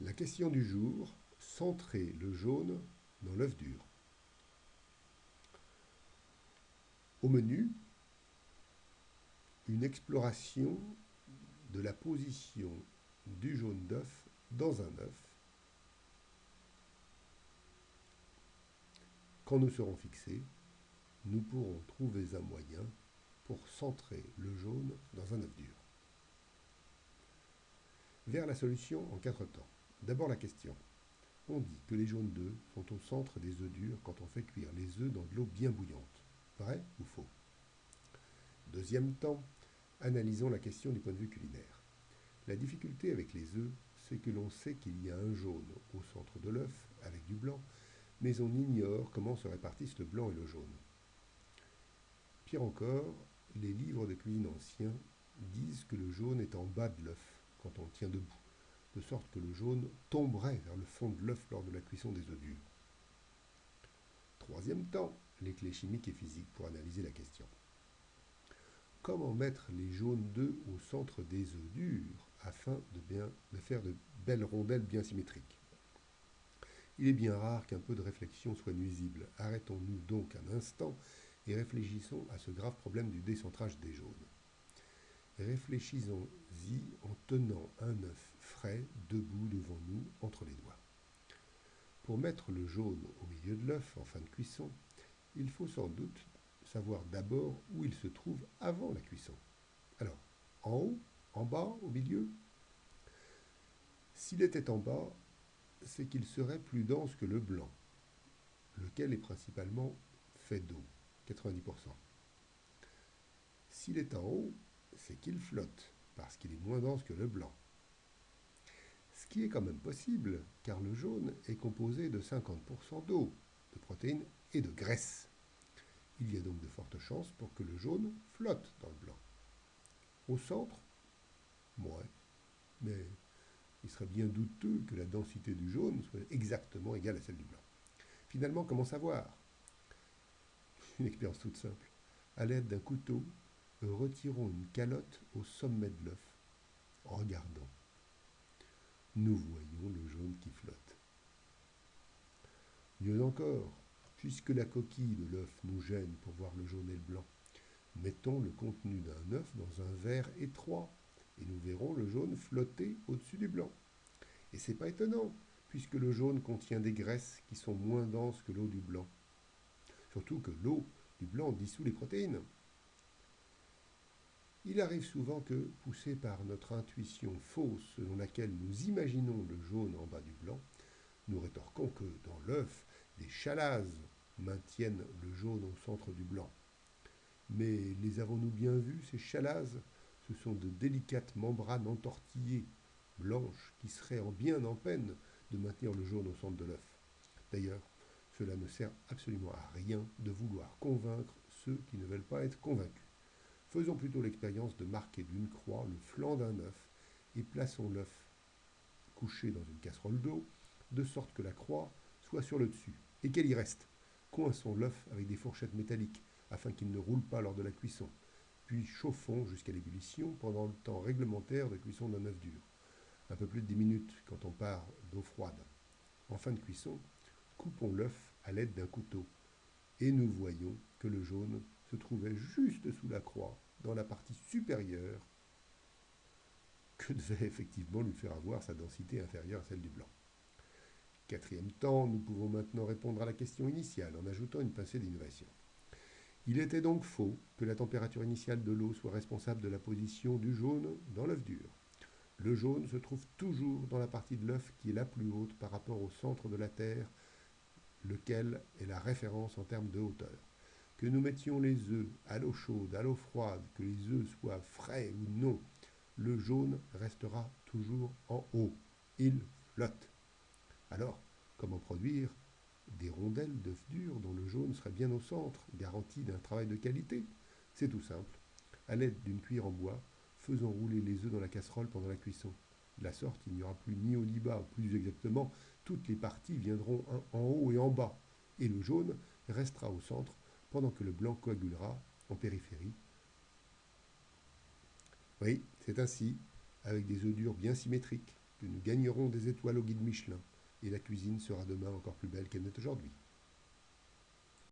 La question du jour, centrer le jaune dans l'œuf dur. Au menu, une exploration de la position du jaune d'œuf dans un œuf. Quand nous serons fixés, nous pourrons trouver un moyen pour centrer le jaune dans un œuf dur. Vers la solution en 4 temps. D'abord la question. On dit que les jaunes d'œufs sont au centre des œufs durs quand on fait cuire les œufs dans de l'eau bien bouillante. Vrai ou faux? Deuxième temps, analysons la question du point de vue culinaire. La difficulté avec les œufs, c'est que l'on sait qu'il y a un jaune au centre de l'œuf avec du blanc, mais on ignore comment se répartissent le blanc et le jaune. Pire encore, les livres de cuisine anciens disent que le jaune est en bas de l'œuf quand on le tient debout, de sorte que le jaune tomberait vers le fond de l'œuf lors de la cuisson des œufs durs. Troisième temps, les clés chimiques et physiques pour analyser la question. Comment mettre les jaunes d'œufs au centre des œufs durs afin de faire de belles rondelles bien symétriques? Il est bien rare qu'un peu de réflexion soit nuisible. Arrêtons-nous donc un instant et réfléchissons à ce grave problème du décentrage des jaunes. Réfléchissons-y en tenant un œuf frais debout devant nous entre les doigts. Pour mettre le jaune au milieu de l'œuf en fin de cuisson, il faut sans doute savoir d'abord où il se trouve avant la cuisson. Alors, en haut, en bas, au milieu? S'il était en bas, c'est qu'il serait plus dense que le blanc, lequel est principalement fait d'eau, 90%. S'il est en haut, c'est qu'il flotte, parce qu'il est moins dense que le blanc. Ce qui est quand même possible, car le jaune est composé de 50% d'eau, de protéines et de graisse. Il y a donc de fortes chances pour que le jaune flotte dans le blanc. Au centre, ouais, mais il serait bien douteux que la densité du jaune soit exactement égale à celle du blanc. Finalement, comment savoir? Une expérience toute simple. À l'aide d'un couteau, retirons une calotte au sommet de l'œuf. Regardons. Nous voyons le jaune qui flotte. Mieux encore, puisque la coquille de l'œuf nous gêne pour voir le jaune et le blanc, mettons le contenu d'un œuf dans un verre étroit et nous verrons le jaune flotter au-dessus du blanc. Et c'est pas étonnant, puisque le jaune contient des graisses qui sont moins denses que l'eau du blanc. Surtout que l'eau du blanc dissout les protéines. Il arrive souvent que, poussés par notre intuition fausse selon laquelle nous imaginons le jaune en bas du blanc, nous rétorquons que dans l'œuf, des chalases maintiennent le jaune au centre du blanc. Mais les avons-nous bien vus, ces chalases? Ce sont de délicates membranes entortillées, blanches, qui seraient bien en peine de maintenir le jaune au centre de l'œuf. D'ailleurs, cela ne sert absolument à rien de vouloir convaincre ceux qui ne veulent pas être convaincus. Faisons plutôt l'expérience de marquer d'une croix le flanc d'un œuf et plaçons l'œuf couché dans une casserole d'eau, de sorte que la croix soit sur le dessus et qu'elle y reste. Coinçons l'œuf avec des fourchettes métalliques afin qu'il ne roule pas lors de la cuisson. Puis chauffons jusqu'à l'ébullition pendant le temps réglementaire de cuisson d'un œuf dur. Un peu plus de 10 minutes quand on part d'eau froide. En fin de cuisson, coupons l'œuf à l'aide d'un couteau et nous voyons que le jaune se trouvait juste sous la croix, dans la partie supérieure, que devait effectivement lui faire avoir sa densité inférieure à celle du blanc. Quatrième temps, nous pouvons maintenant répondre à la question initiale en ajoutant une pincée d'innovation. Il était donc faux que la température initiale de l'eau soit responsable de la position du jaune dans l'œuf dur. Le jaune se trouve toujours dans la partie de l'œuf qui est la plus haute par rapport au centre de la Terre, lequel est la référence en termes de hauteur. Que nous mettions les œufs à l'eau chaude, à l'eau froide, que les œufs soient frais ou non, le jaune restera toujours en haut. Il flotte. Alors, comment produire des rondelles d'œufs durs dont le jaune serait bien au centre, garantie d'un travail de qualité? C'est tout simple. À l'aide d'une cuillère en bois, faisons rouler les œufs dans la casserole pendant la cuisson. De la sorte, il n'y aura plus ni haut ni bas, plus exactement, toutes les parties viendront en haut et en bas, et le jaune restera au centre pendant que le blanc coagulera en périphérie. Oui, c'est ainsi, avec des œufs durs bien symétriques, que nous gagnerons des étoiles au guide Michelin, et la cuisine sera demain encore plus belle qu'elle n'est aujourd'hui.